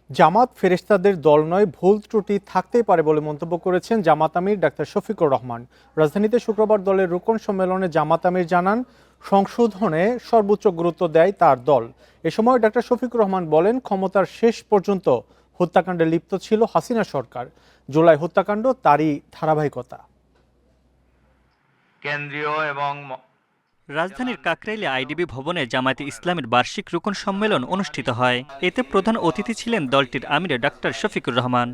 জামাত ফেরেশতাদের দল নয়, ভুল ত্রুটি থাকতেই পারে বলে মন্তব্য করেছেন জামাত আমির ডাক্তার শফিকুর রহমান। রাজধানীতে শুক্রবার দলের রুকন সম্মেলনে জামাত আমির জানান, সংশোধনে সর্বোচ্চ গুরুত্ব দেয় তার দল। এ সময় ডাক্তার শফিকুর রহমান বলেন, ক্ষমতার শেষ পর্যন্ত হত্যাকাণ্ডে লিপ্ত ছিল হাসিনা সরকার। জুলাই হত্যাকাণ্ড তারই ধারাবাহিকতা। কেন্দ্রীয় এবং রাজধানীর কাকরাইলে আইডিবি ভবনে জামায়াতে ইসলামের বার্ষিক রুকন সম্মেলন অনুষ্ঠিত হয়। এতে প্রধান অতিথি ছিলেন দলটির আমির ডাক্তার শফিকুর রহমান।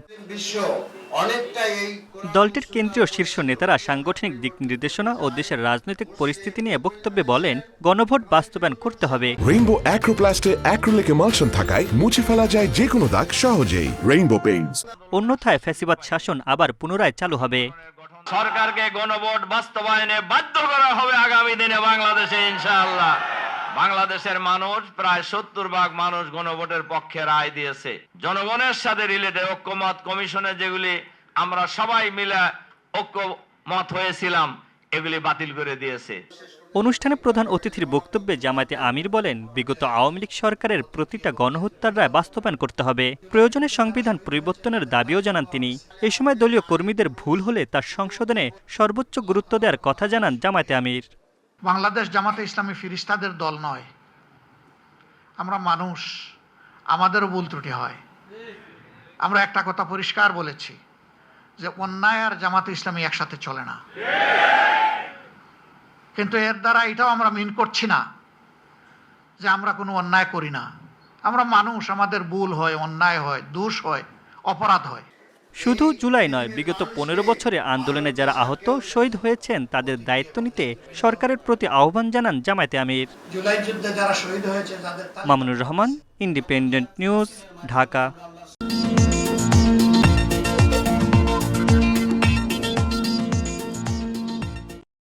দলটির কেন্দ্রীয় শীর্ষ নেতারা সাংগঠনিক দিক নির্দেশনা ও দেশের রাজনৈতিক পরিস্থিতি নিয়ে বক্তব্যে বলেন, গণভোট বাস্তবায়ন করতে হবে। রেইনবো অ্যাক্রোপ্লাস্টে অ্যাক্রিলিক এমালশন থাকায় মুছে ফেলা যায় যে কোনো দাগ সহজেই। Rainbow Paints. অন্যথায় ফ্যাসিবাদ শাসন আবার পুনরায় চালু হবে। সরকারকে গণভোট বাস্তবায়নে বাধ্য করা হবে আগামী দিনে বাংলাদেশে ইনশাআল্লাহ। বাংলাদেশের মানুষ প্রায় 70% মানুষ গণভোটের পক্ষে রায় দিয়েছে। জনগণের সাথে রিলেটেড ঐক্যমত কমিশনে যেগুলি আমরা সবাই মিলে ঐক্যমত হয়েছিলাম, এগুলি বাতিল করে দিয়েছে। অনুষ্ঠানে প্রধান অতিথির বক্তব্যে জামায়াতে আমির বলেন, বিগত আওয়ামী লীগ সরকারের প্রতিটা গণহত্যার রায় বাস্তবায়ন করতে হবে। প্রয়োজনে সংবিধান পরিবর্তনের দাবিও জানান তিনি। এ সময় দলীয় কর্মীদের ভুল হলে তার সংশোধনে সর্বোচ্চ গুরুত্ব দেওয়ার কথা জানান জামায়াতে আমির। বাংলাদেশ জামাতে ইসলামী ফেরেশতাদের দল নয়, আমরা মানুষ, আমাদেরও ভুল ত্রুটি হয়। আমরা একটা কথা পরিষ্কার বলেছি যে অন্যায় আর জামাতে ইসলামী একসাথে চলে না, কিন্তু এর দ্বারা এটাও আমরা মিন করছি না যে আমরা কোনো অন্যায় করি না। আমরা মানুষ, আমাদের ভুল হয়, অন্যায় হয়, দোষ হয়, অপরাধ হয়। শুধু জুলাই নয়, বিগত 15 বছরে আন্দোলনে যারা আহত শহীদ হয়েছেন তাদের দায়িত্ব নিতে সরকারের প্রতি আহ্বান জানান জামায়াতে আমির। জুলাই যুদ্ধে যারা শহীদ হয়েছে, মামুনুর রহমান, ইন্ডিপেন্ডেন্ট নিউজ, ঢাকা।